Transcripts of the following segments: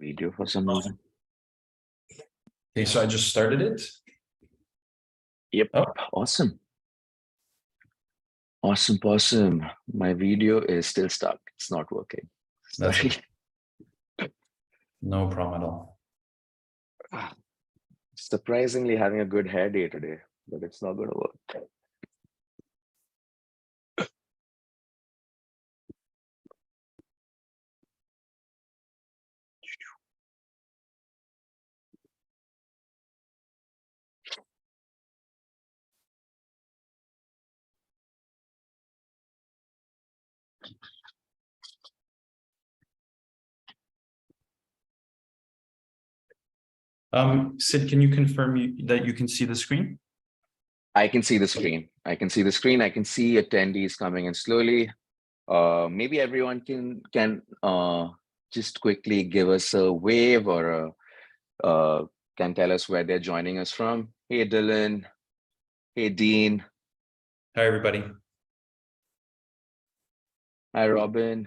video for some reason. Okay, so I just started it. Yep. Oh. Awesome. Awesome. My video is still stuck. It's not working. That's Sorry. No problem at all. Surprisingly having a good hair day today, but it's not going to work. Sid, can you confirm that you can see the screen? I can see the screen. I can see attendees coming in slowly. Maybe everyone can just quickly give us a wave or can tell us where they're joining us from. Hey, Dylan. Hey, Dean. Hi, everybody. Hi, Robin.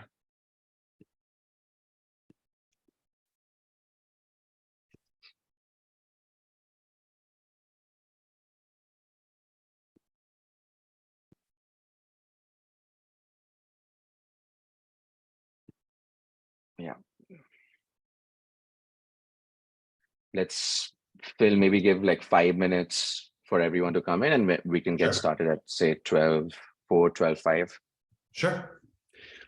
Yeah. Let's maybe give like 5 minutes for everyone to come in and we can get started at say 12:05. Sure.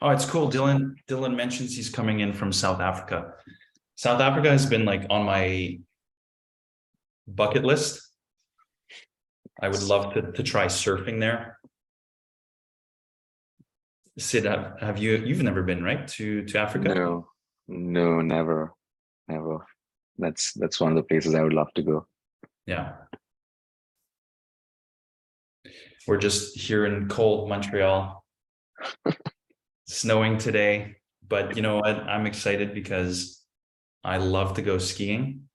Oh, it's cool. Dylan mentions he's coming in from South Africa. South Africa has been like on my bucket list. I would love to try surfing there. Sid, have you've never been, right, to Africa? No, never. That's one of the places I would love to go. Yeah. We're just here in cold Montreal. Snowing today, but you know what? I'm excited because I love to go skiing.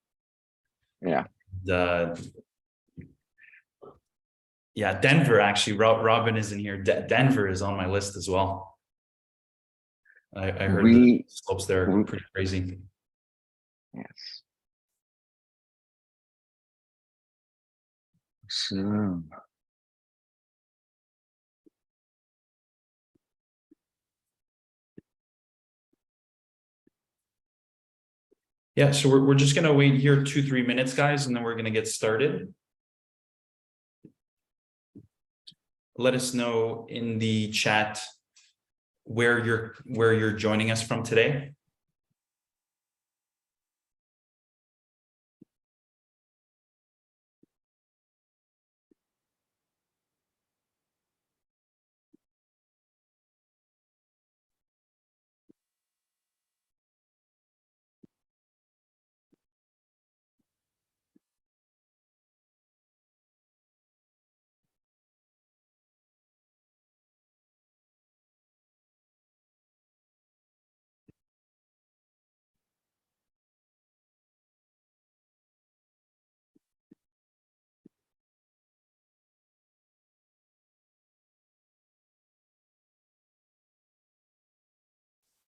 Yeah. Yeah, Denver, actually, Robin is in here. Denver is on my list as well. I heard the slopes there are pretty crazy. Yes. So yeah, so we're just gonna wait here 2-3 minutes, guys, and then we're gonna get started. Let us know in the chat where you're joining us from today.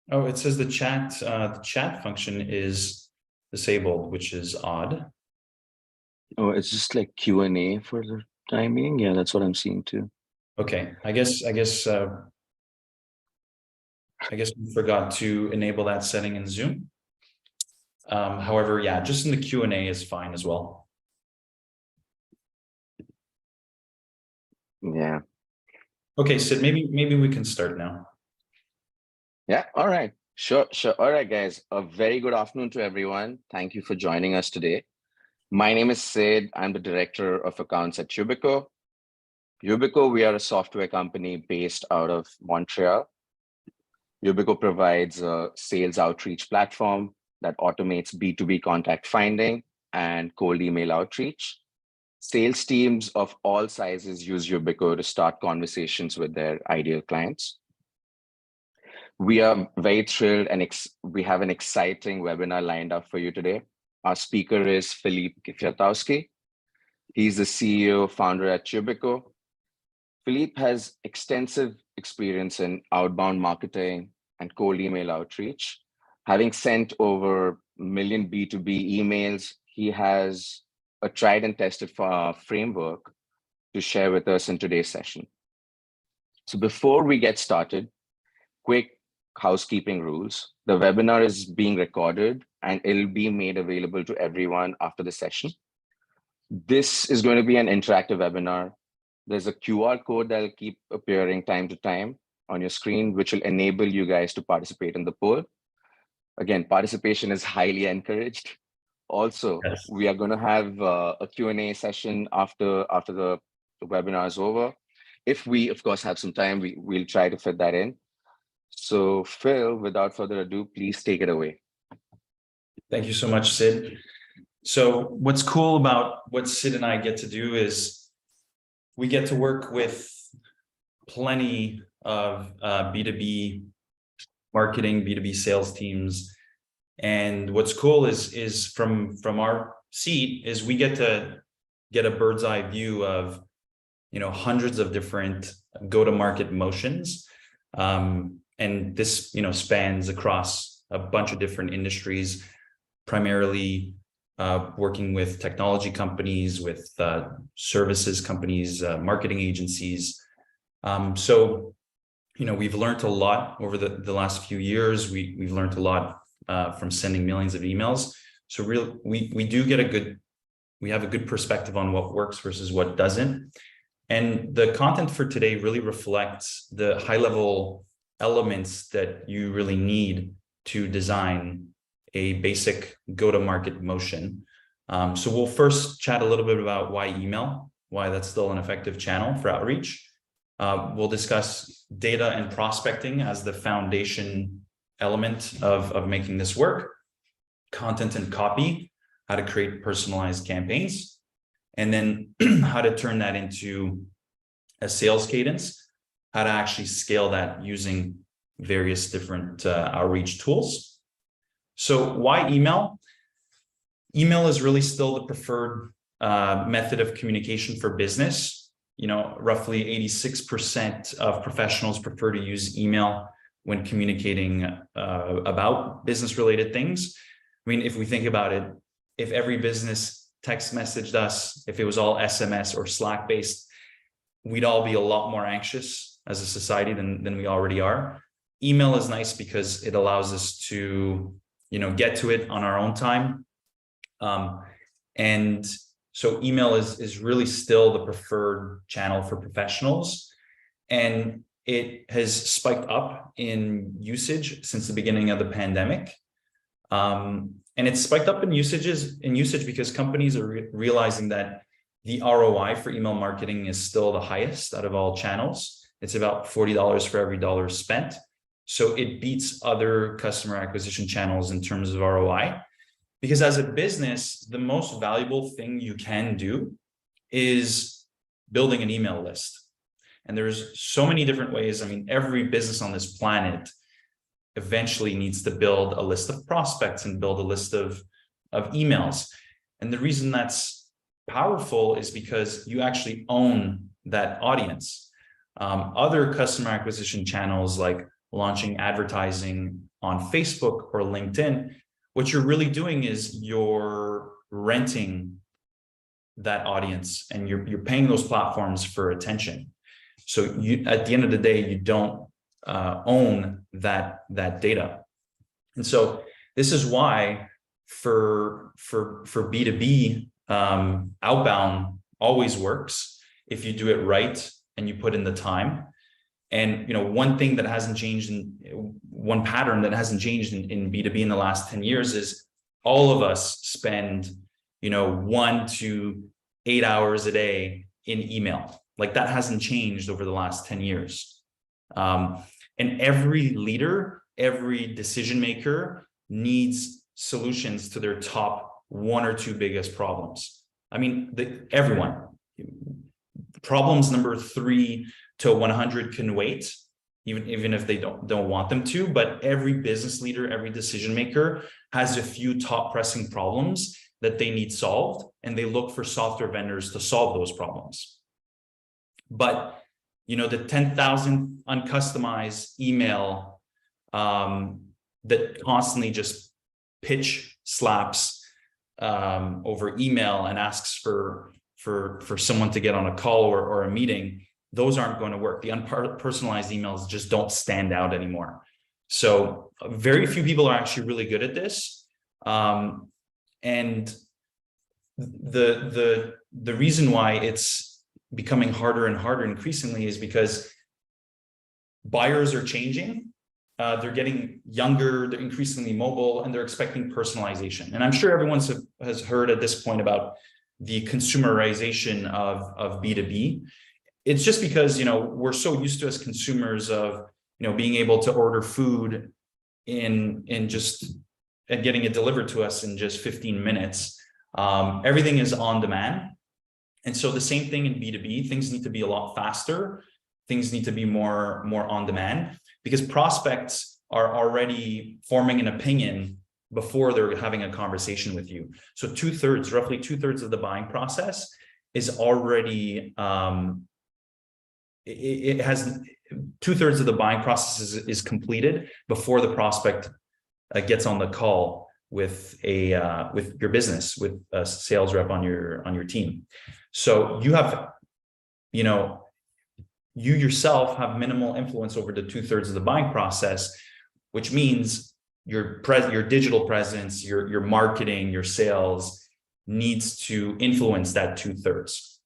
Oh, it says the chat function is disabled, which is odd. Oh, it's just like Q&A for the time being. Yeah, that's what I'm seeing too. Okay, I guess we forgot to enable that setting in Zoom. However, yeah, just in the Q&A is fine as well. Yeah. Okay, Sid, maybe we can start now. Yeah, all right. Sure. All right, guys. A very good afternoon to everyone. Thank you for joining us today. My name is Sid. I'm the Director of Accounts at Ubico. Ubico, we are a software company based out of Montreal. Ubico provides a sales outreach platform that automates B2B contact finding and cold email outreach. Sales teams of all sizes use Ubico to start conversations with their ideal clients. We are very thrilled and we have an exciting webinar lined up for you today. Our speaker is Philippe Kwiatkowski. He's the CEO, founder at Ubico. Philippe has extensive experience in outbound marketing and cold email outreach, having sent over million B2B emails. He has a tried and tested framework to share with us in today's session. So before we get started, quick housekeeping rules. The webinar is being recorded and it'll be made available to everyone after the session. This is going to be an interactive webinar. There's a QR code that'll keep appearing time to time on your screen, which will enable you guys to participate in the poll. Again, participation is highly encouraged. Also, Yes. we are going to have a Q&A session after the webinar is over. If we, of course, have some time, we'll try to fit that in. So Phil, without further ado, please take it away. Thank you so much, Sid. So what's cool about what Sid and I get to do is we get to work with plenty of B2B marketing, B2B sales teams. And what's cool is from our seat is we get to get a bird's eye view of, hundreds of different go-to-market motions. And this, spans across a bunch of different industries, primarily working with technology companies, with services companies, marketing agencies. So, we've learned a lot over the last few years. We've learned a lot from sending millions of emails. So we have a good perspective on what works versus what doesn't. And the content for today really reflects the high level elements that you really need to design a basic go-to-market motion. So we'll first chat a little bit about why email, why that's still an effective channel for outreach. We'll discuss data and prospecting as the foundation element of making this work, content and copy, how to create personalized campaigns, and then how to turn that into a sales cadence, how to actually scale that using various different outreach tools. So why email? Email is really still the preferred method of communication for business. Roughly 86% of professionals prefer to use email when communicating about business-related things. I mean, if we think about it, if every business text messaged us, if it was all SMS or Slack-based, we'd all be a lot more anxious as a society than we already are. Email is nice because it allows us to, get to it on our own time. And so email is really still the preferred channel for professionals. And it has spiked up in usage since the beginning of the pandemic. And it's spiked up in usage because companies are realizing that the ROI for email marketing is still the highest out of all channels. It's about $40 for every dollar spent. So it beats other customer acquisition channels in terms of ROI. Because as a business, the most valuable thing you can do is building an email list. And there's so many different ways. I mean, every business on this planet eventually needs to build a list of prospects and build a list of emails. And the reason that's powerful is because you actually own that audience. Other customer acquisition channels like launching advertising on Facebook or LinkedIn, what you're really doing is you're renting that audience and you're paying those platforms for attention. So at the end of the day, you don't own that data. And so this is why for B2B, outbound always works if you do it right and you put in the time. And one thing that hasn't changed, one pattern that hasn't changed in B2B in the last 10 years is all of us spend 1 to 8 hours a day in email. Like that hasn't changed over the last 10 years. And every leader, every decision maker needs solutions to their top 1 or 2 biggest problems. I mean, everyone. Problems number 3 to 100 can wait, even if they don't want them to. But every business leader, every decision maker has a few top pressing problems that they need solved, and they look for software vendors to solve those problems. But the 10,000 uncustomized email that constantly just pitch slaps over email and asks for someone to get on a call or a meeting, those aren't going to work. The unpersonalized emails just don't stand out anymore. So very few people are actually really good at this. And the reason why it's becoming harder and harder increasingly is because buyers are changing. They're getting younger, they're increasingly mobile, and they're expecting personalization. And I'm sure everyone has heard at this point about the consumerization of B2B. It's just because, we're so used to as consumers of, being able to order food and getting it delivered to us in just 15 minutes. Everything is on demand. And so the same thing in B2B, things need to be a lot faster. Things need to be more on demand, because prospects are already forming an opinion before they're having a conversation with you. So roughly two thirds of the buying process is already, it has 2/3 of the buying process is completed before the prospect gets on the call with your business, with a sales rep on your team. So you have, you yourself have minimal influence over the 2/3 of the buying process, which means your digital presence, your marketing, your sales needs to influence that 2/3.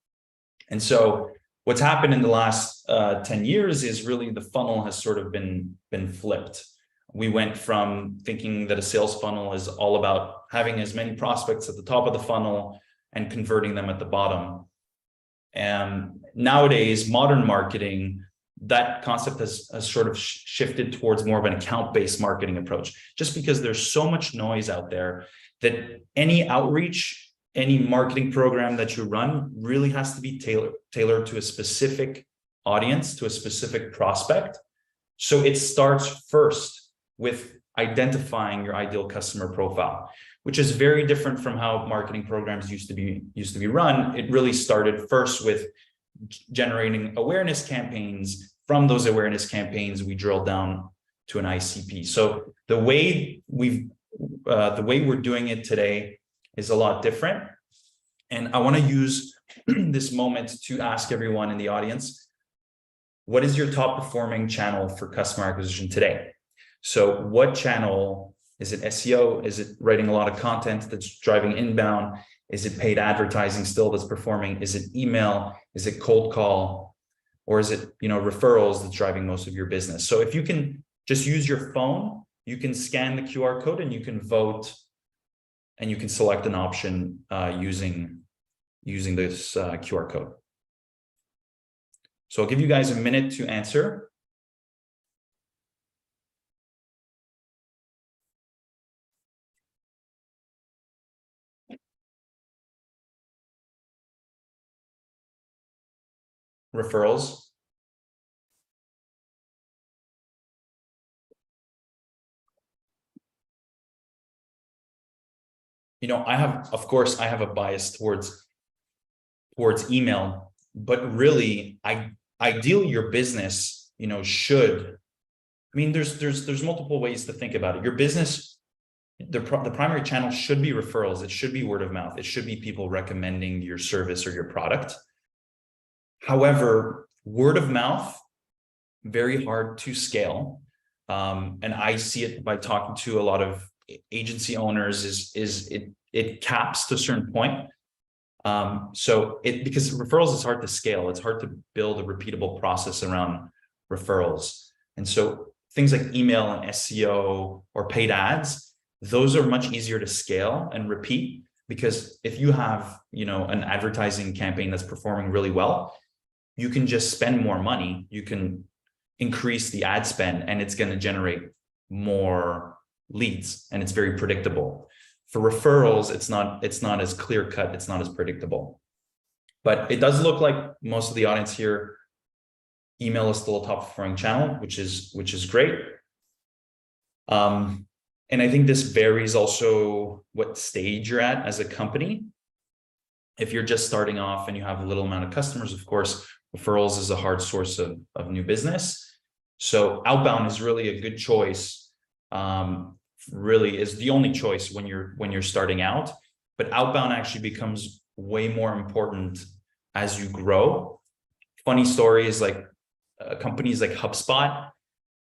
And so what's happened in the last 10 years is really the funnel has sort of been flipped. We went from thinking that a sales funnel is all about having as many prospects at the top of the funnel and converting them at the bottom. And nowadays, modern marketing, that concept has sort of shifted towards more of an account-based marketing approach, just because there's so much noise out there that any outreach, any marketing program that you run really has to be tailored to a specific audience, to a specific prospect. So it starts first with identifying your ideal customer profile, which is very different from how marketing programs used to be run. It really started first with generating awareness campaigns. From those awareness campaigns, we drill down to an ICP. So the way we're doing it today is a lot different. And I want to use this moment to ask everyone in the audience, what is your top performing channel for customer acquisition today? So what channel? Is it SEO? Is it writing a lot of content that's driving inbound? Is it paid advertising still that's performing? Is it email? Is it cold call? Or is it, referrals that's driving most of your business? So if you can just use your phone, you can scan the QR code and you can vote, and you can select an option using this QR code. So I'll give you guys a minute to answer. Referrals. I have a bias towards email, but really, ideally your business, there's multiple ways to think about it. Your business, the primary channel should be referrals. It should be word of mouth. It should be people recommending your service or your product. However, word of mouth, very hard to scale. And I see it by talking to a lot of agency owners it caps to a certain point. Because referrals is hard to scale. It's hard to build a repeatable process around referrals. And so things like email and SEO or paid ads, those are much easier to scale and repeat, because if you have, an advertising campaign that's performing really well, you can just spend more money. You can increase the ad spend and it's going to generate more leads, and it's very predictable. For referrals, it's not as clear cut. It's not as predictable, but it does look like most of the audience here, email is still a top performing channel, which is great. And I think this varies also what stage you're at as a company. If you're just starting off and you have a little amount of customers, of course, referrals is a hard source of new business. So outbound is really a good choice really is the only choice when you're starting out, but outbound actually becomes way more important as you grow. Funny story is like companies like HubSpot,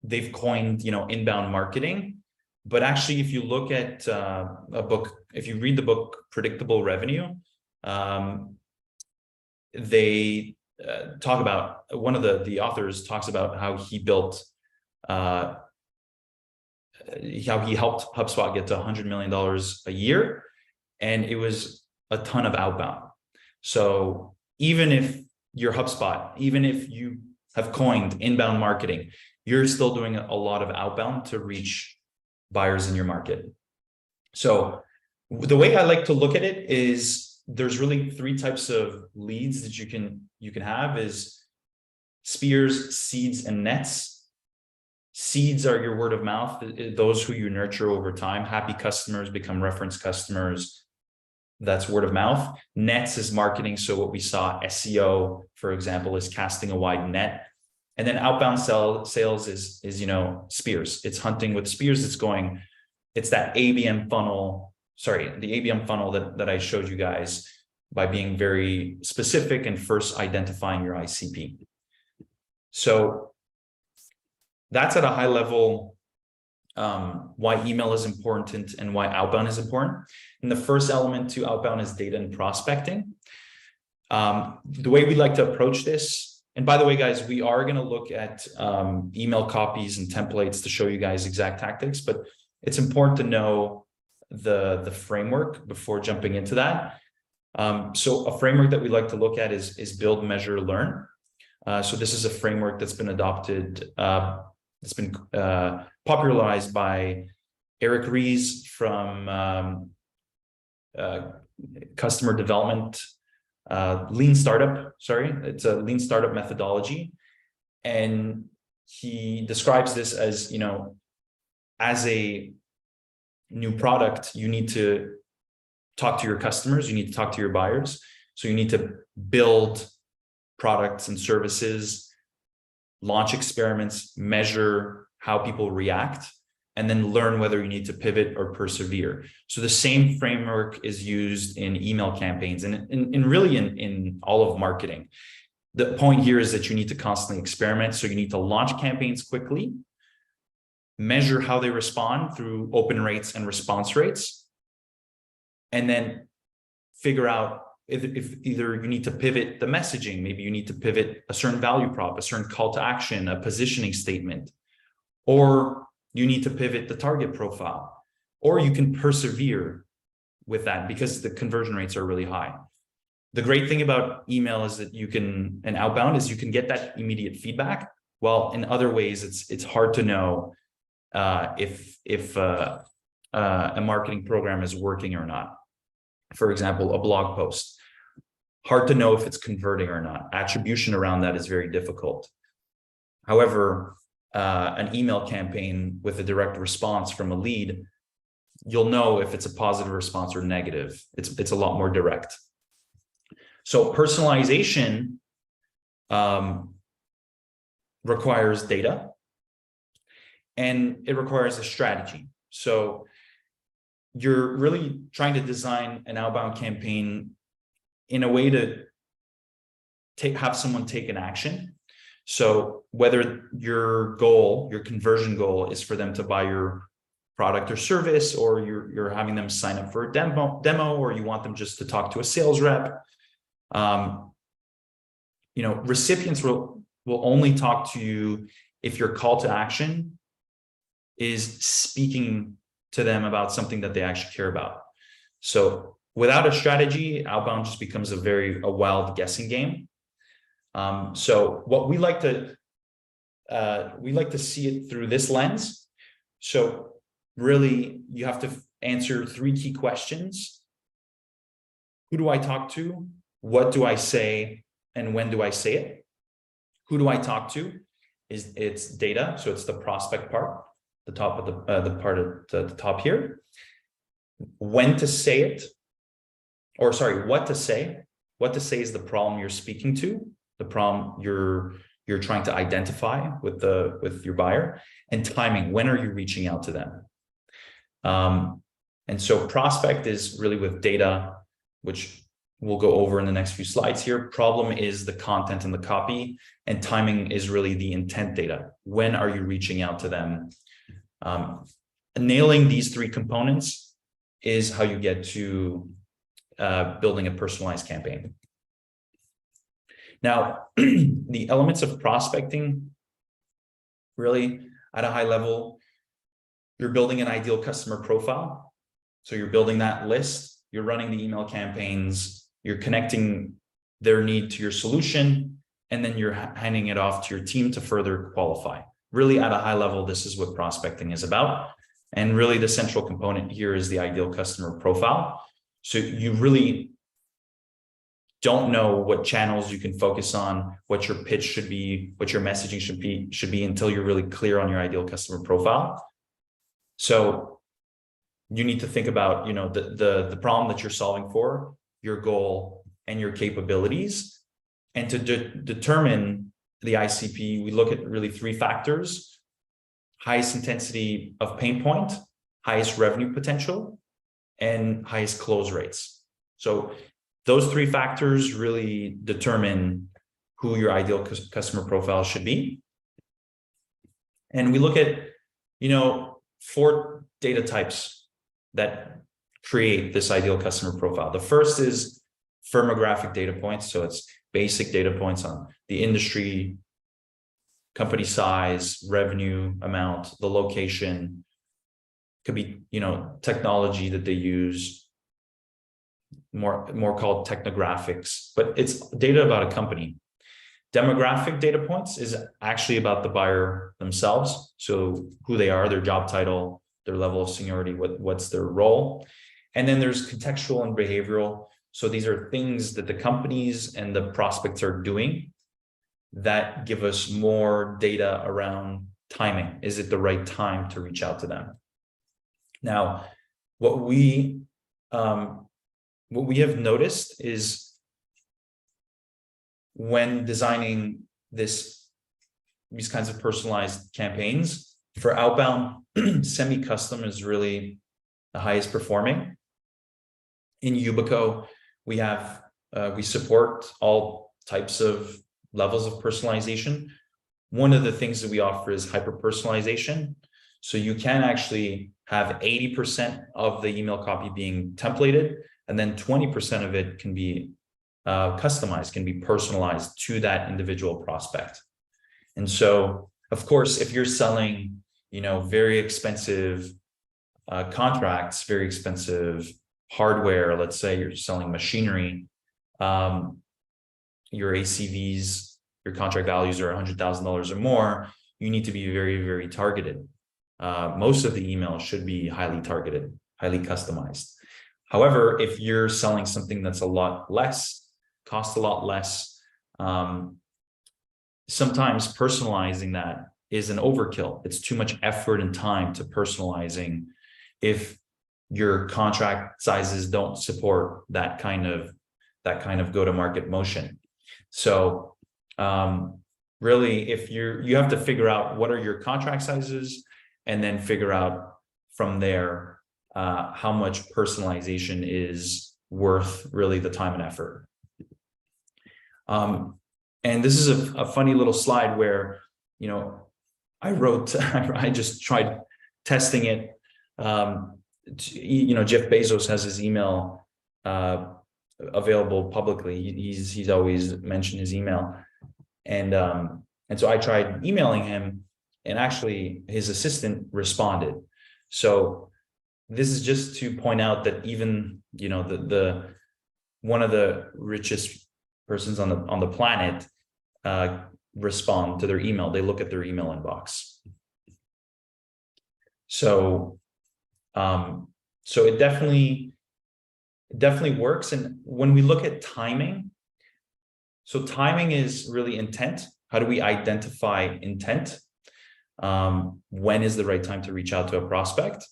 they've coined, inbound marketing. But actually, if you look at a book, if you read the book Predictable Revenue, they talk about, one of the authors talks about how he built, how he helped HubSpot get to $100 million a year, and it was a ton of outbound. So even if you're HubSpot, even if you have coined inbound marketing, you're still doing a lot of outbound to reach buyers in your market. So the way I like to look at it is there's really three types of leads that you can have: is spears, seeds, and nets. Seeds are your word of mouth, those who you nurture over time. Happy customers become reference customers. That's word of mouth. Nets is marketing. So what we saw, SEO, for example, is casting a wide net. And then outbound sales is spears. It's hunting with spears. It's that ABM funnel. Sorry, the ABM funnel that I showed you guys, by being very specific and first identifying your ICP. So that's at a high level why email is important and why outbound is important. And the first element to outbound is data and prospecting. The way we like to approach this, and by the way, guys, we are going to look at email copies and templates to show you guys exact tactics, but it's important to know the framework before jumping into that. So a framework that we like to look at is build, measure, learn. So this is a framework that's been adopted, it's been popularized by Eric Ries from customer development, lean startup. Sorry, it's a lean startup methodology. And he describes this as, as a new product, you need to talk to your customers, you need to talk to your buyers. So you need to build products and services, launch experiments, measure how people react, and then learn whether you need to pivot or persevere. So the same framework is used in email campaigns and really in all of marketing. The point here is that you need to constantly experiment. So you need to launch campaigns quickly, measure how they respond through open rates and response rates, and then figure out if either you need to pivot the messaging, maybe you need to pivot a certain value prop, a certain call to action, a positioning statement, or you need to pivot the target profile, or you can persevere with that because the conversion rates are really high. The great thing about email is that and outbound is you can get that immediate feedback. While in other ways, it's hard to know if a marketing program is working or not. For example, a blog post, hard to know if it's converting or not. Attribution around that is very difficult. However, an email campaign with a direct response from a lead, you'll know if it's a positive response or negative. It's a lot more direct. So personalization requires data, and it requires a strategy. So you're really trying to design an outbound campaign in a way to have someone take an action. So whether your conversion goal is for them to buy your product or service, or you're having them sign up for a demo, or you want them just to talk to a sales rep, recipients will only talk to you if your call to action is speaking to them about something that they actually care about. So without a strategy, outbound just becomes a wild guessing game. So what we like to see it through this lens. So really, you have to answer three key questions. Who do I talk to? What do I say? And when do I say it? Who do I talk to? It's data. So it's the prospect part, the top of the part at the top here. When to say it, or sorry, what to say. What to say is the problem you're speaking to, the problem you're trying to identify with your buyer, and timing. When are you reaching out to them? And so prospect is really with data, which we'll go over in the next few slides here. Problem is the content and the copy, and timing is really the intent data. When are you reaching out to them? Nailing these three components is how you get to building a personalized campaign. Now, the elements of prospecting, really at a high level, you're building an ideal customer profile. So you're building that list, you're running the email campaigns, you're connecting their need to your solution, and then you're handing it off to your team to further qualify. Really at a high level, this is what prospecting is about. And really the central component here is the ideal customer profile. So you really don't know what channels you can focus on, what your pitch should be, what your messaging should be until you're really clear on your ideal customer profile. So you need to think about, the problem that you're solving for, your goal, and your capabilities. And to determine the ICP, we look at really three factors: highest intensity of pain point, highest revenue potential, and highest close rates. So those three factors really determine who your ideal customer profile should be. And we look at, 4 data types that create this ideal customer profile. The first is firmographic data points. So it's basic data points on the industry, company size, revenue amount, the location. Could be, technology that they use, more called technographics, but it's data about a company. Demographic data points is actually about the buyer themselves. So who they are, their job title, their level of seniority, what's their role. And then there's contextual and behavioral. So these are things that the companies and the prospects are doing that give us more data around timing. Is it the right time to reach out to them? Now, what we have noticed is when designing these kinds of personalized campaigns for outbound, semi-custom is really the highest performing. In Ubico, we support all types of levels of personalization. One of the things that we offer is hyper-personalization. So you can actually have 80% of the email copy being templated, and then 20% of it can be customized, can be personalized to that individual prospect. And so, of course, if you're selling, very expensive contracts, very expensive hardware, let's say you're selling machinery, your ACVs, your contract values are $100,000 or more, you need to be very, very targeted. Most of the email should be highly targeted, highly customized. However, if you're selling something that's a lot less, costs a lot less, sometimes personalizing that is an overkill. It's too much effort and time to personalizing if your contract sizes don't support that kind of go-to-market motion. So really, if you have to figure out what are your contract sizes, and then figure out from there how much personalization is worth really the time and effort. And this is a funny little slide where, I just tried testing it. Jeff Bezos has his email available publicly. He's always mentioned his email. And so I tried emailing him, and actually his assistant responded. So this is just to point out that even, the one of the richest persons on the planet respond to their email. They look at their email inbox. So it definitely works. And when we look at timing, so timing is really intent. How do we identify intent? When is the right time to reach out to a prospect?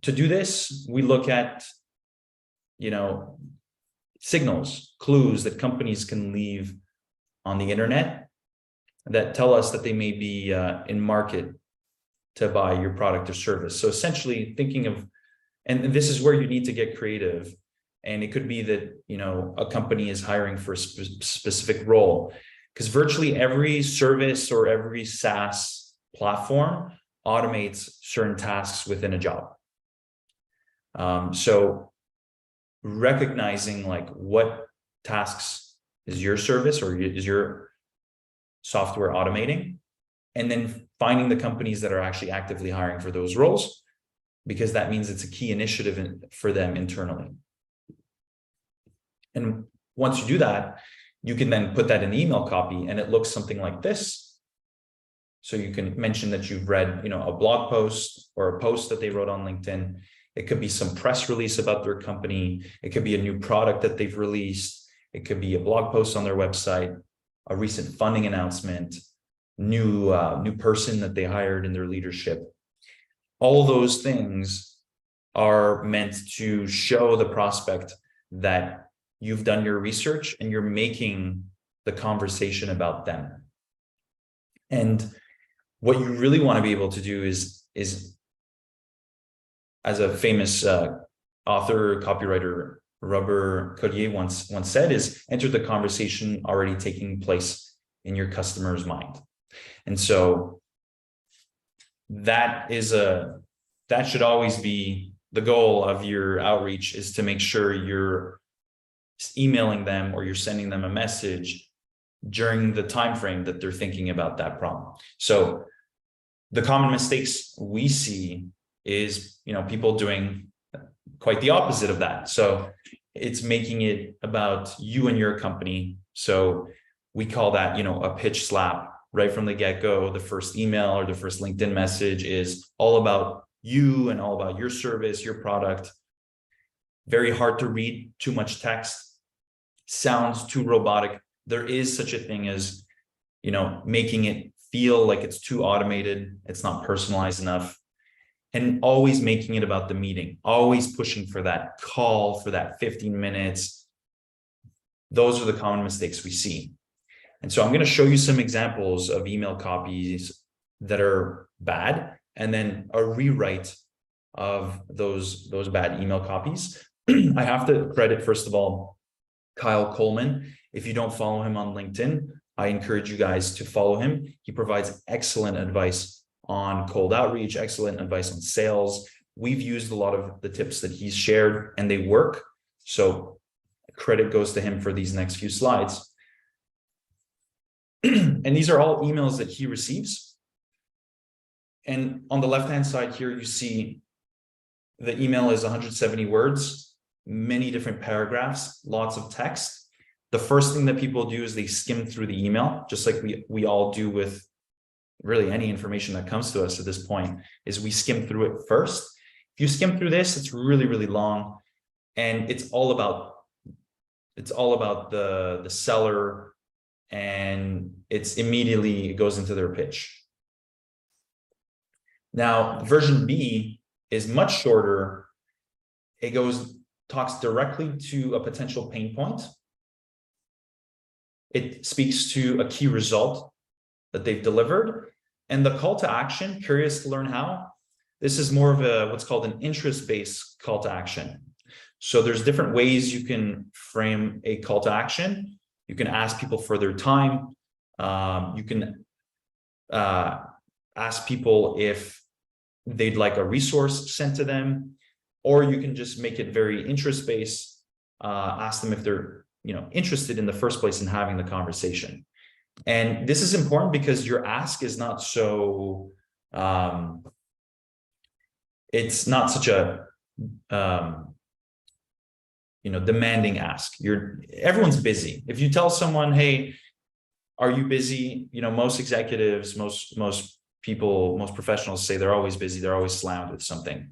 To do this, we look at, signals, clues that companies can leave on the internet that tell us that they may be in market to buy your product or service. So essentially thinking of, and this is where you need to get creative. And it could be that, a company is hiring for a specific role, because virtually every service or every SaaS platform automates certain tasks within a job. So recognizing like what tasks is your service or is your software automating, and then finding the companies that are actually actively hiring for those roles, because that means it's a key initiative for them internally. And once you do that, you can then put that in email copy and it looks something like this. So you can mention that you've read, a blog post or a post that they wrote on LinkedIn. It could be some press release about their company. It could be a new product that they've released. It could be a blog post on their website, a recent funding announcement, new person that they hired in their leadership. All those things are meant to show the prospect that you've done your research and you're making the conversation about them. And what you really want to be able to do is as a famous author, copywriter, Robert Collier once said, is enter the conversation already taking place in your customer's mind. And so that should always be the goal of your outreach, is to make sure you're emailing them or you're sending them a message during the time frame that they're thinking about that problem. So the common mistakes we see is, people doing quite the opposite of that. So it's making it about you and your company. So we call that, a pitch slap right from the get-go. The first email or the first LinkedIn message is all about you and all about your service, your product. Very hard to read, too much text, sounds too robotic. There is such a thing as, making it feel like it's too automated. It's not personalized enough. And always making it about the meeting, always pushing for that call, for that 15 minutes. Those are the common mistakes we see. And so I'm going to show you some examples of email copies that are bad, and then a rewrite of those bad email copies. I have to credit, first of all, Kyle Coleman. If you don't follow him on LinkedIn, I encourage you guys to follow him. He provides excellent advice on cold outreach, excellent advice on sales. We've used a lot of the tips that he's shared and they work. So credit goes to him for these next few slides. And these are all emails that he receives. And on the left-hand side here, you see the email is 170 words, many different paragraphs, lots of text. The first thing that people do is they skim through the email, just like we all do with really any information that comes to us at this point, is we skim through it first. If you skim through this, it's really, really long. And it's all about the seller, and it goes into their pitch. Now, version B is much shorter. It talks directly to a potential pain point. It speaks to a key result that they've delivered. And the call to action, curious to learn how, this is more of what's called an interest-based call to action. So there's different ways you can frame a call to action. You can ask people for their time. You can ask people if they'd like a resource sent to them, or you can just make it very interest-based, ask them if they're interested in the first place in having the conversation. And this is important because your ask is not so, it's not such a, demanding ask. Everyone's busy. If you tell someone, hey, are you busy? Most executives, most people, most professionals say they're always busy. They're always slammed with something.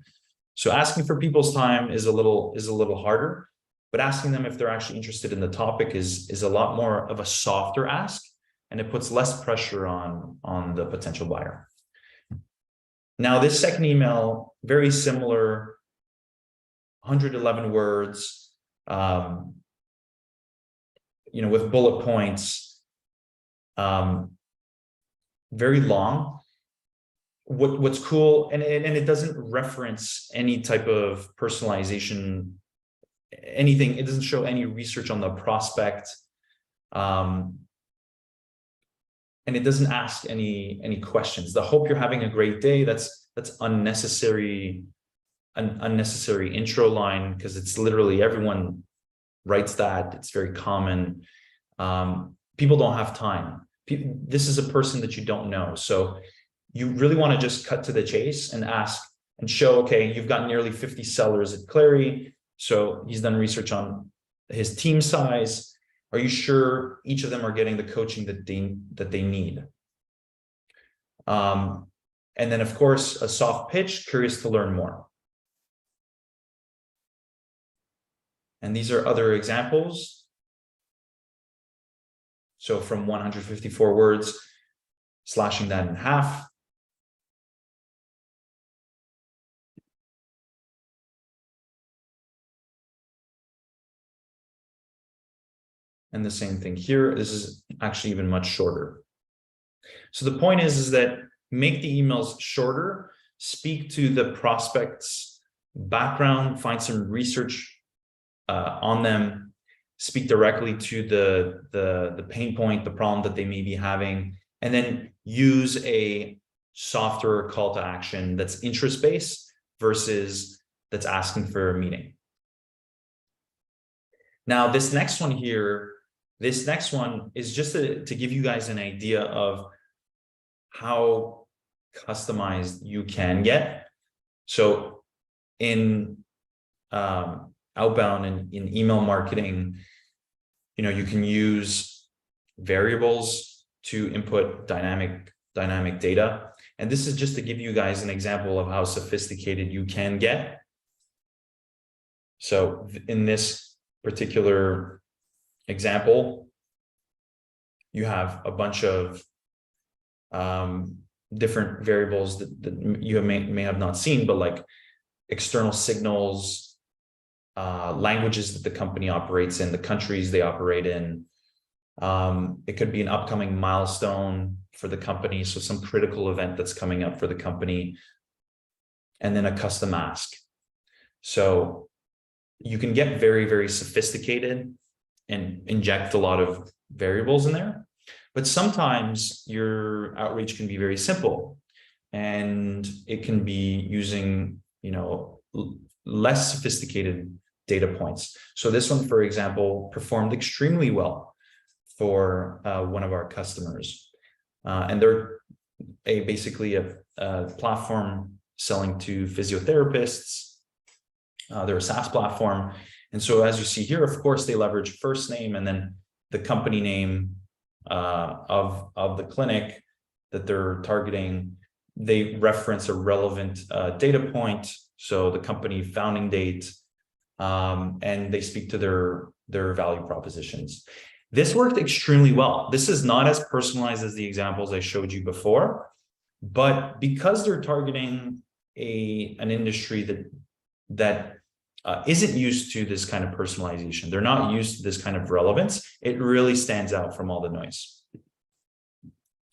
So asking for people's time is a little harder, but asking them if they're actually interested in the topic is a lot more of a softer ask, and it puts less pressure on the potential buyer. Now, this second email, very similar, 111 words, with bullet points, very long. what's cool, and it doesn't reference any type of personalization, anything. It doesn't show any research on the prospect, and it doesn't ask any questions. The hope you're having a great day, that's unnecessary, an unnecessary intro line, because it's literally everyone writes that. It's very common. People don't have time. This is a person that you don't know, so you really want to just cut to the chase and ask and show, okay, you've got nearly 50 sellers at Clary, so he's done research on his team size. Are you sure each of them are getting the coaching that they need? And then, of course, a soft pitch, curious to learn more. And these are other examples. So from 154 words, slashing that in half. And the same thing here. This is actually even much shorter. So the point is that make the emails shorter, speak to the prospect's background, find some research on them, speak directly to the pain point, the problem that they may be having, and then use a softer call to action that's interest-based versus that's asking for a meeting. Now, this next one here, this next one is just to give you guys an idea of how customized you can get. So in outbound and in email marketing, you can use variables to input dynamic data. And this is just to give you guys an example of how sophisticated you can get. So in this particular example, you have a bunch of different variables that you may have not seen, but like external signals, languages that the company operates in, the countries they operate in. It could be an upcoming milestone for the company, so some critical event that's coming up for the company, and then a custom ask. So you can get very, very sophisticated and inject a lot of variables in there. But sometimes your outreach can be very simple, and it can be using, less sophisticated data points. So this one, for example, performed extremely well for one of our customers. And they're basically a platform selling to physiotherapists. They're a SaaS platform. And so as you see here, of course, they leverage first name and then the company name of the clinic that they're targeting. They reference a relevant data point, so the company founding date, and they speak to their value propositions. This worked extremely well. This is not as personalized as the examples I showed you before, but because they're targeting an industry that isn't used to this kind of personalization, they're not used to this kind of relevance, it really stands out from all the noise.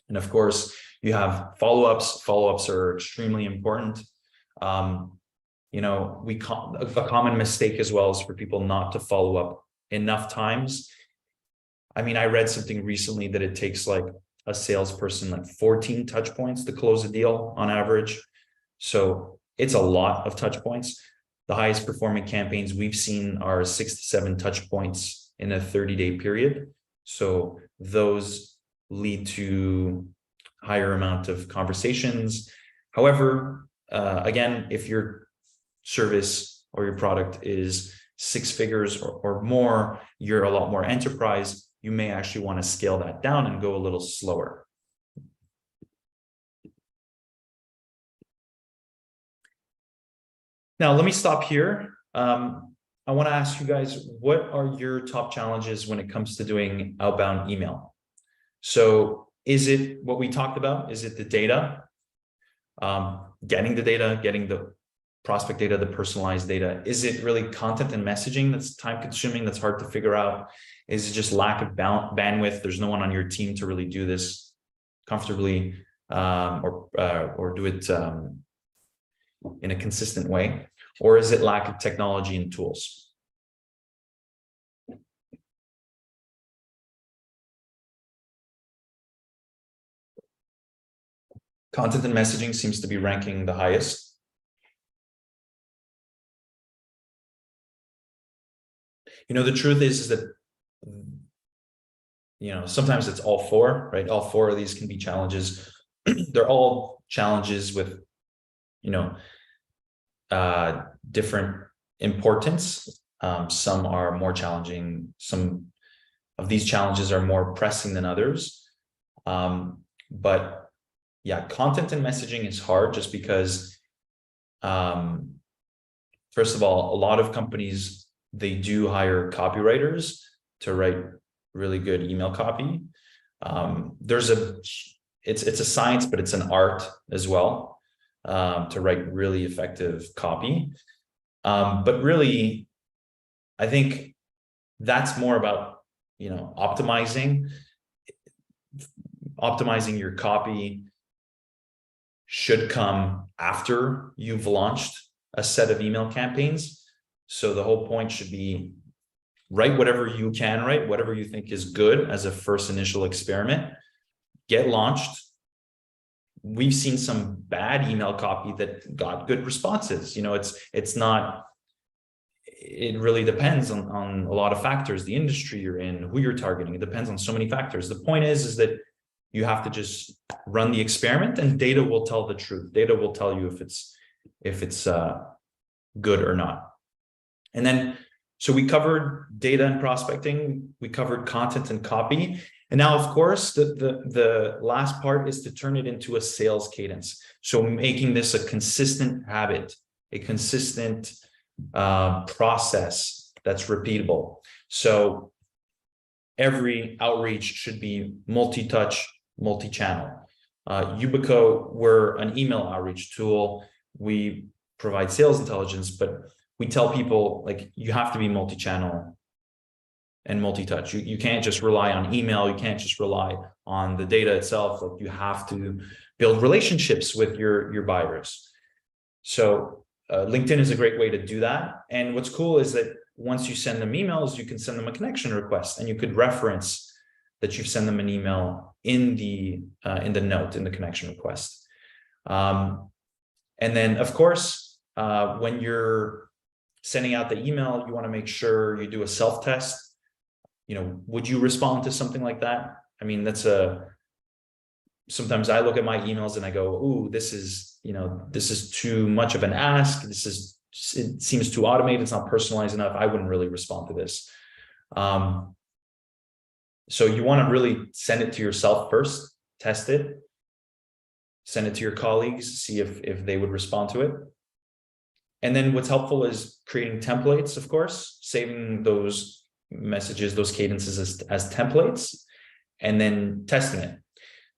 And of course, you have follow-ups. Follow-ups are extremely important. A common mistake as well is for people not to follow up enough times. I mean, I read something recently that it takes like a salesperson like 14 touch points to close a deal on average. So it's a lot of touch points. The highest performing campaigns we've seen are 6 to 7 touch points in a 30-day period. So those lead to higher amount of conversations. However, again, if your service or your product is 6 figures or more, you're a lot more enterprise, you may actually want to scale that down and go a little slower. Now, let me stop here. I want to ask you guys, what are your top challenges when it comes to doing outbound email? So is it what we talked about? Is it the data? Getting the data, getting the prospect data, the personalized data? Is it really content and messaging that's time consuming, that's hard to figure out? Is it just lack of bandwidth? There's no one on your team to really do this comfortably. or do it in a consistent way? Or is it lack of technology and tools? Content and messaging seems to be ranking the highest. The truth is that, sometimes it's all four, right? All four of these can be challenges. They're all challenges with, different importance. Some are more challenging. Some of these challenges are more pressing than others. But yeah, content and messaging is hard just because, first of all, a lot of companies, they do hire copywriters to write really good email copy. It's a science, but it's an art as well, to write really effective copy. But really, I think that's more about, optimizing your copy should come after you've launched a set of email campaigns. So the whole point should be write whatever you can write, whatever you think is good as a first initial experiment, get launched. We've seen some bad email copy that got good responses. It really depends on a lot of factors, the industry you're in, who you're targeting. It depends on so many factors. The point is that you have to just run the experiment, and data will tell the truth. Data will tell you if it's good or not. And then, so we covered data and prospecting, we covered content and copy. And now, of course, the last part is to turn it into a sales cadence. So making this a consistent habit, a consistent process that's repeatable. So every outreach should be multi-touch, multi-channel. Ubico, we're an email outreach tool. We provide sales intelligence, but we tell people, like, you have to be multi-channel and multi-touch. You can't just rely on email. You can't just rely on the data itself. Like, you have to build relationships with your buyers. So LinkedIn is a great way to do that. And what's cool is that once you send them emails, you can send them a connection request, and you could reference that you've sent them an email in the note, in the connection request. And then, of course, when you're sending out the email, you want to make sure you do a self-test. Would you respond to something like that? I mean, sometimes I look at my emails and I go, ooh, this is too much of an ask. It seems too automated. It's not personalized enough. I wouldn't really respond to this. So you want to really send it to yourself first, test it, send it to your colleagues, see if they would respond to it. And then what's helpful is creating templates, of course, saving those messages, those cadences as templates, and then testing it.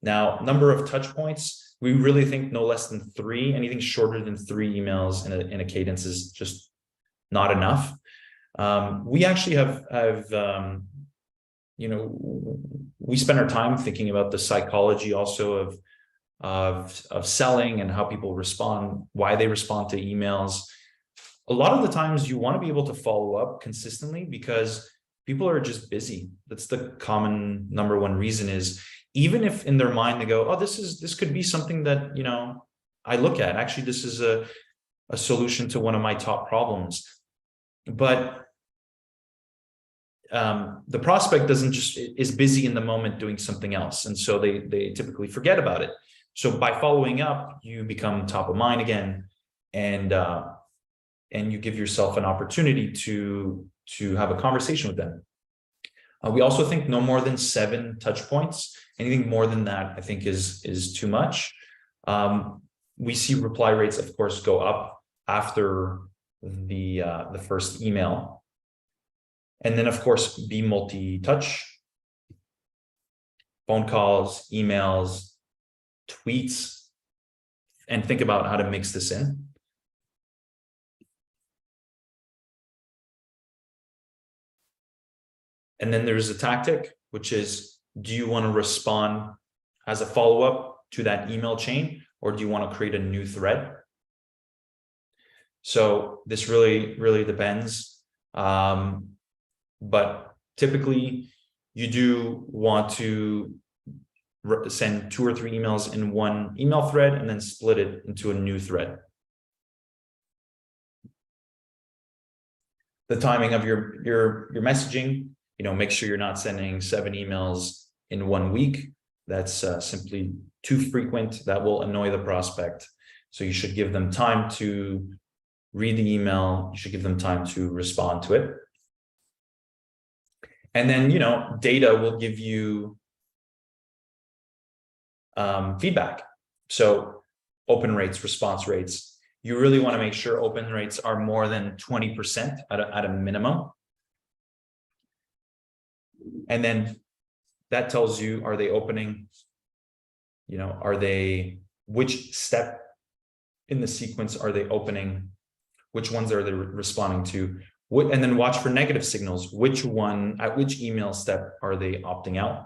Now, number of touch points, we really think no less than 3. Anything shorter than 3 emails in a cadence is just not enough. We actually have we spend our time thinking about the psychology also of selling and how people respond, why they respond to emails. A lot of the times you want to be able to follow up consistently because people are just busy. That's the common number one reason, is even if in their mind they go, oh, this could be something that, I look at. Actually, this is a solution to one of my top problems. But the prospect is busy in the moment doing something else. And so they typically forget about it. So by following up, you become top of mind again, and you give yourself an opportunity to have a conversation with them. We also think no more than 7 touch points. Anything more than that, I think, is too much. We see reply rates, of course, go up after the first email. And then, of course, be multi-touch. Phone calls, emails, tweets, and think about how to mix this in. And then there's a tactic, which is, do you want to respond as a follow-up to that email chain, or do you want to create a new thread? So this really depends. But typically you do want to send 2 or 3 emails in one email thread and then split it into a new thread. The timing of your messaging, make sure you're not sending 7 emails in 1 week. That's simply too frequent. That will annoy the prospect. So you should give them time to read the email. You should give them time to respond to it. And then, data will give you feedback. So open rates, response rates. You really want to make sure open rates are more than 20% at a minimum. And then that tells you, are they opening? Which step in the sequence are they opening? Which ones are they responding to? And then watch for negative signals. At which email step are they opting out?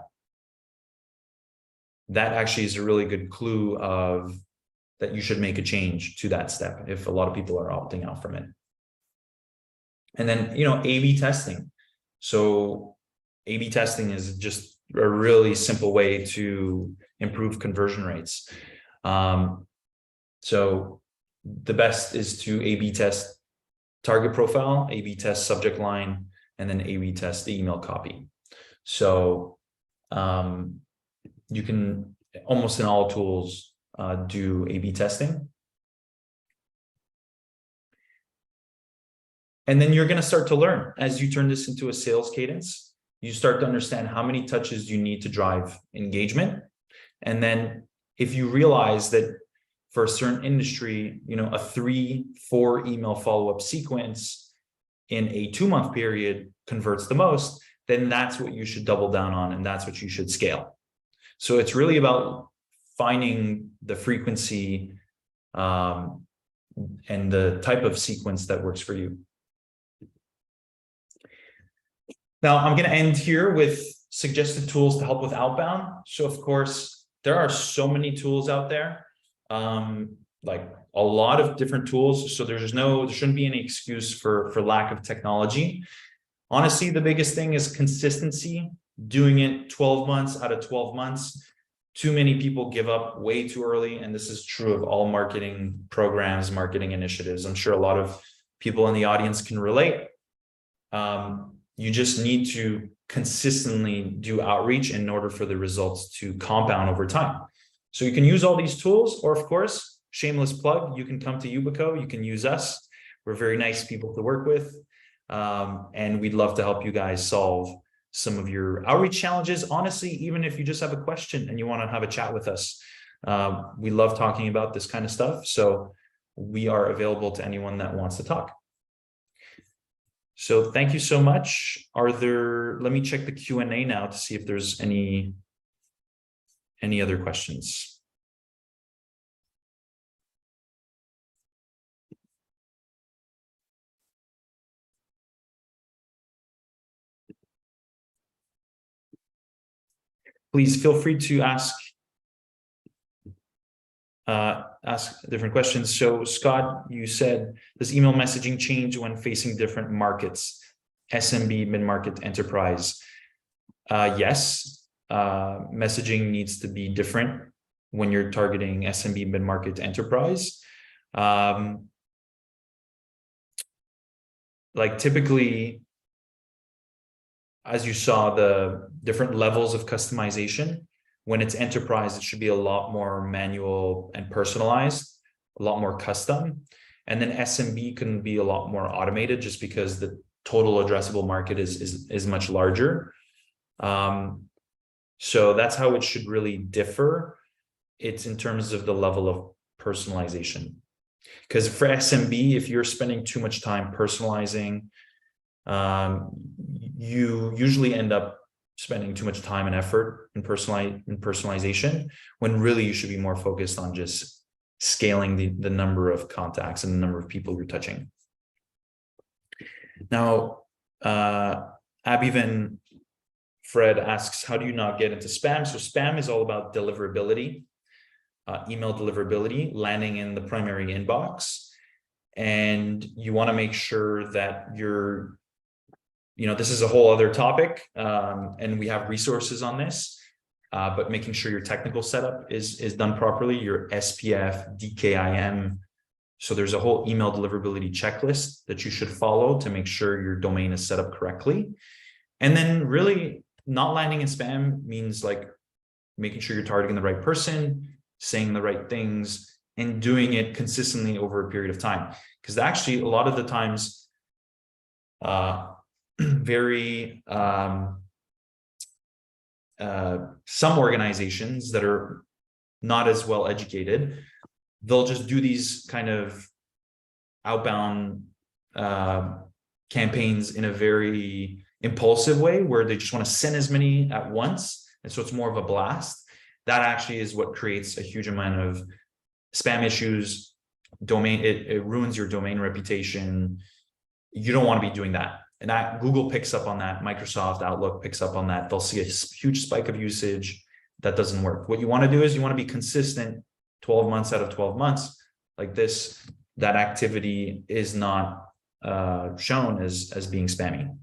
That actually is a really good clue of that you should make a change to that step if a lot of people are opting out from it. And then, A/B testing. So A/B testing is just a really simple way to improve conversion rates. So the best is to A/B test target profile, A/B test subject line, and then A/B test the email copy. So you can almost in all tools do A/B testing. And then you're going to start to learn as you turn this into a sales cadence. You start to understand how many touches you need to drive engagement. And then if you realize that for a certain industry, a 3-4 email follow-up sequence in a 2-month period converts the most, then that's what you should double down on, and that's what you should scale. So it's really about finding the frequency and the type of sequence that works for you. Now, I'm going to end here with suggested tools to help with outbound. So, of course, there are so many tools out there, like a lot of different tools. So there shouldn't be any excuse for lack of technology. Honestly, the biggest thing is consistency, doing it 12 months out of 12 months. Too many people give up way too early. And this is true of all marketing programs, marketing initiatives. I'm sure a lot of people in the audience can relate. You just need to consistently do outreach in order for the results to compound over time. So you can use all these tools, or of course, shameless plug, you can come to Ubico, you can use us. We're very nice people to work with. And we'd love to help you guys solve some of your outreach challenges. Honestly, even if you just have a question and you want to have a chat with us, we love talking about this kind of stuff. So we are available to anyone that wants to talk. So thank you so much. Let me check the Q&A now to see if there's any other questions. Please feel free to ask different questions. So Scott, you said, does email messaging change when facing different markets, SMB, mid-market, enterprise? Yes, messaging needs to be different when you're targeting SMB, mid-market, enterprise. Like typically, as you saw, the different levels of customization. When it's enterprise, it should be a lot more manual and personalized, a lot more custom. And then SMB can be a lot more automated just because the total addressable market is much larger. So that's how it should really differ. It's in terms of the level of personalization. Because for SMB, if you're spending too much time personalizing, you usually end up spending too much time and effort in personalization, when really you should be more focused on just scaling the number of contacts and the number of people you're touching. Now, Abivan Fred asks, how do you not get into spam? So spam is all about deliverability. email deliverability landing in the primary inbox. And you want to make sure that you're, this is a whole other topic, and we have resources on this, but making sure your technical setup is done properly, your SPF, DKIM. So there's a whole email deliverability checklist that you should follow to make sure your domain is set up correctly. And then really not landing in spam means like making sure you're targeting the right person, saying the right things, and doing it consistently over a period of time. Because actually, a lot of the times, some organizations that are not as well educated, they'll just do these kind of outbound campaigns in a very impulsive way, where they just want to send as many at once. And so it's more of a blast. That actually is what creates a huge amount of spam issues. It ruins your domain reputation. You don't want to be doing that. And that Google picks up on that. Microsoft Outlook picks up on that. They'll see a huge spike of usage. That doesn't work. What you want to do is you want to be consistent 12 months out of 12 months like this. That activity is not shown as being spammy.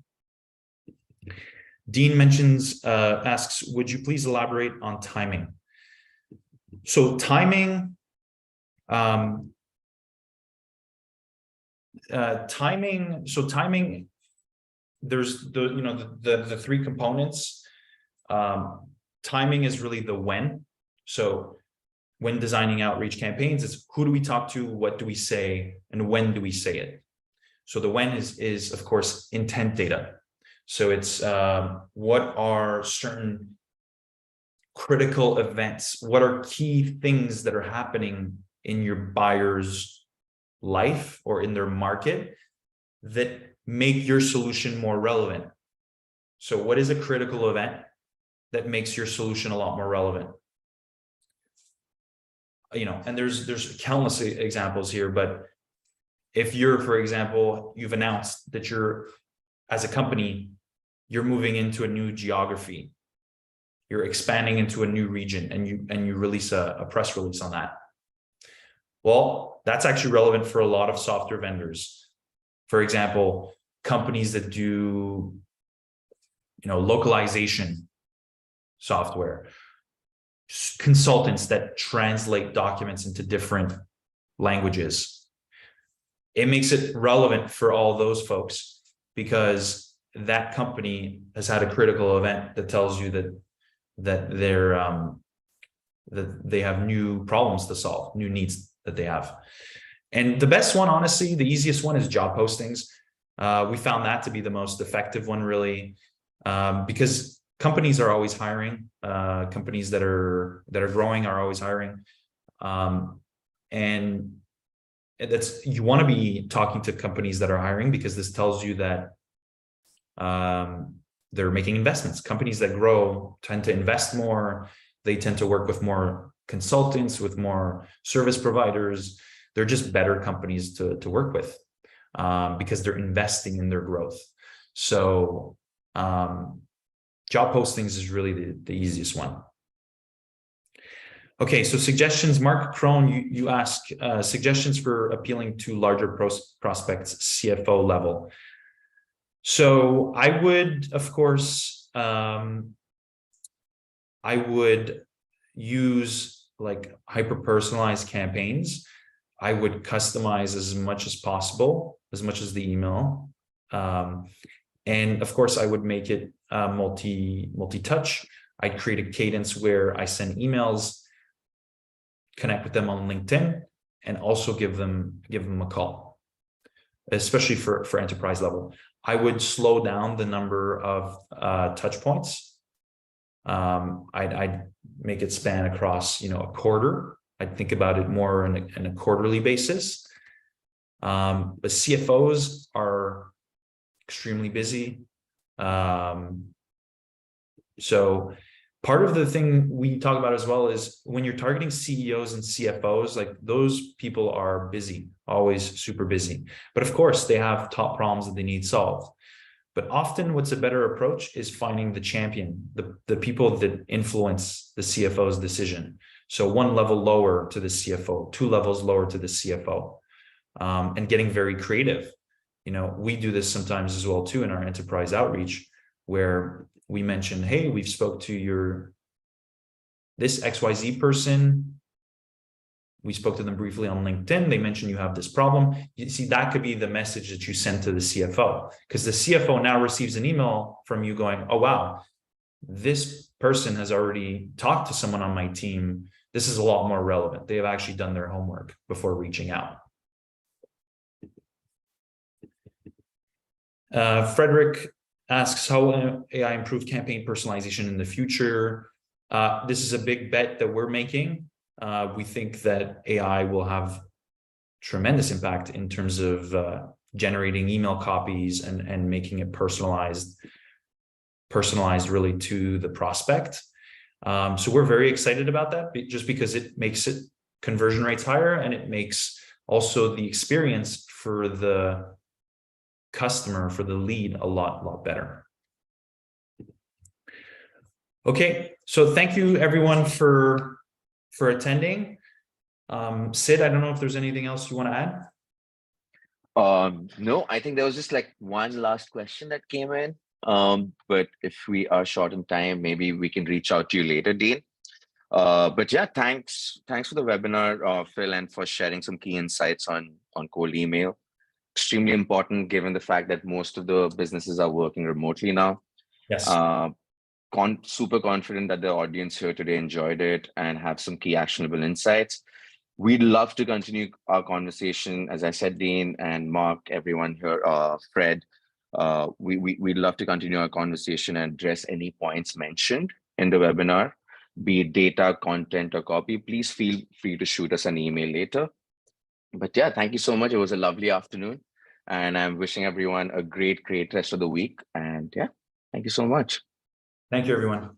Dean asks, would you please elaborate on timing? So timing, there's the three components. Timing is really the when. So when designing outreach campaigns, it's who do we talk to, what do we say, and when do we say it? So the when is of course intent data. So it's what are certain critical events, what are key things that are happening in your buyer's life or in their market that make your solution more relevant. So what is a critical event that makes your solution a lot more relevant? And there's countless examples here, but if you're, for example, you've announced that you're, as a company, you're moving into a new geography, you're expanding into a new region, and you release a press release on that. Well, that's actually relevant for a lot of software vendors. For example, companies that do, localization software, consultants that translate documents into different languages. It makes it relevant for all those folks because that company has had a critical event that tells you that they have new problems to solve, new needs that they have. And the best one, honestly, the easiest one is job postings. We found that to be the most effective one, really, because companies are always hiring. Companies that are growing are always hiring, and you want to be talking to companies that are hiring because this tells you that they're making investments. Companies that grow tend to invest more. They tend to work with more consultants, with more service providers. They're just better companies to work with because they're investing in their growth. So job postings is really the easiest one. Okay, so suggestions. Mark Crone, you ask suggestions for appealing to larger prospects, CFO level. So I would, of course, I would use like hyper-personalized campaigns. I would customize as much as possible, as much as the email. And of course, I would make it multi-touch. I'd create a cadence where I send emails, connect with them on LinkedIn, and also give them a call, especially for enterprise level. I would slow down the number of touch points. I'd make it span across, a quarter. I'd think about it more on a quarterly basis. But CFOs are extremely busy. So part of the thing we talk about as well is when you're targeting CEOs and CFOs, like those people are busy, always super busy. But of course, they have top problems that they need solved. But often what's a better approach is finding the champion, the people that influence the CFO's decision. So one level lower to the CFO, 2 levels lower to the CFO, and getting very creative. You know, we do this sometimes as well too in our enterprise outreach, where we mention, hey, we've spoke to this XYZ person. We spoke to them briefly on LinkedIn. They mentioned you have this problem. You see, that could be the message that you send to the CFO, because the CFO now receives an email from you going, oh, wow, this person has already talked to someone on my team. This is a lot more relevant. They have actually done their homework before reaching out. Frederick asks, how will AI improve campaign personalization in the future? This is a big bet that we're making. We think that AI will have tremendous impact in terms of generating email copies and making it personalized really to the prospect. So we're very excited about that, just because it makes conversion rates higher, and it makes also the experience for the customer, for the lead, a lot better. Okay, so thank you everyone for attending. Sid, I don't know if there's anything else you want to add. No, I think there was just like one last question that came in. But if we are short on time, maybe we can reach out to you later, Dean. But yeah, thanks for the webinar, Phil, and for sharing some key insights on cold email. Extremely important given the fact that most of the businesses are working remotely now. Yes. Super confident that the audience here today enjoyed it and have some key actionable insights. We'd love to continue our conversation. As I said, Dean and Mark, everyone here, Fred, we'd love to continue our conversation and address any points mentioned in the webinar, be it data, content, or copy. Please feel free to shoot us an email later. But yeah, thank you so much. It was a lovely afternoon, and I'm wishing everyone a great rest of the week. And yeah, thank you so much. Thank you, everyone.